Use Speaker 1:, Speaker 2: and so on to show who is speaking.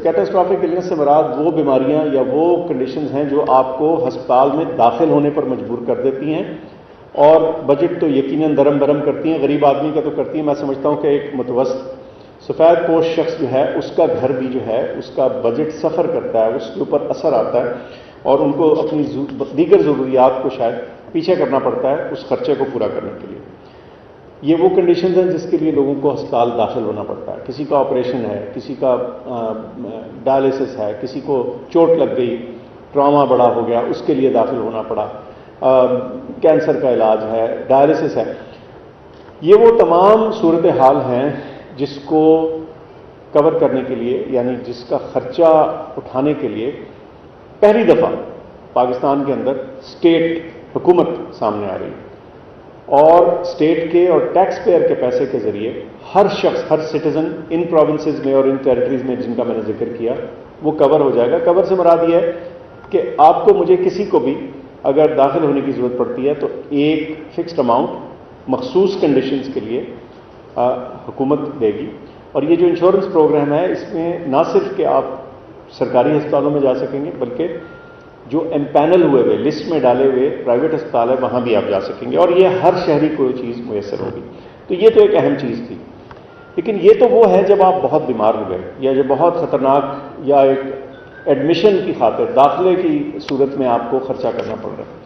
Speaker 1: Catastrophic illness से मुराद वो बीमारियां या वो कंडीशंस हैं जो आपको हस्पताल में दाखिल होने पर मजबूर कर देती हैं, और बजट तो यकीनन दरम बरम करती हैं, गरीब आदमी का तो करती हैं। मैं समझता हूं कि एक मुतवस्सित सफ़ेद पोश शख्स जो है उसका घर भी जो है उसका बजट सफ़र करता है, उसके ऊपर असर आता है, और उनको अपनी दीगर ज़रूरियात को शायद पीछे करना पड़ता है उस खर्चे को पूरा करने के लिए। ये वो कंडीशंस हैं जिसके लिए लोगों को अस्पताल दाखिल होना पड़ता है। किसी का ऑपरेशन है, किसी का डायलिसिस है, किसी को चोट लग गई, ट्रॉमा बड़ा हो गया, उसके लिए दाखिल होना पड़ा, कैंसर का इलाज है, डायलिसिस है। ये वो तमाम सूरत हाल हैं जिसको कवर करने के लिए, यानी जिसका खर्चा उठाने के लिए पहली दफ़ा पाकिस्तान के अंदर स्टेट हुकूमत सामने आ रही है, और स्टेट के और टैक्स पेयर के पैसे के जरिए हर शख्स, हर सिटीजन इन प्रोविंसेस में और इन टेरिटरीज में जिनका मैंने जिक्र किया वो कवर हो जाएगा। कवर से मुराद ये है कि आपको, मुझे, किसी को भी अगर दाखिल होने की ज़रूरत पड़ती है तो एक फिक्स्ड अमाउंट मखसूस कंडीशंस के लिए हुकूमत देगी। और ये जो इंश्योरेंस प्रोग्राम है इसमें ना सिर्फ कि आप सरकारी अस्पतालों में जा सकेंगे, बल्कि जो एम्पैनल हुए हुए, लिस्ट में डाले हुए प्राइवेट अस्पताल है वहाँ भी आप जा सकेंगे, और ये हर शहरी को ये चीज़ मुयसर होगी। तो ये तो एक अहम चीज़ थी। लेकिन ये तो वो है जब आप बहुत बीमार हो गए, या जब बहुत ख़तरनाक, या एक एडमिशन की खातिर दाखिले की सूरत में आपको खर्चा करना पड़ रहा है।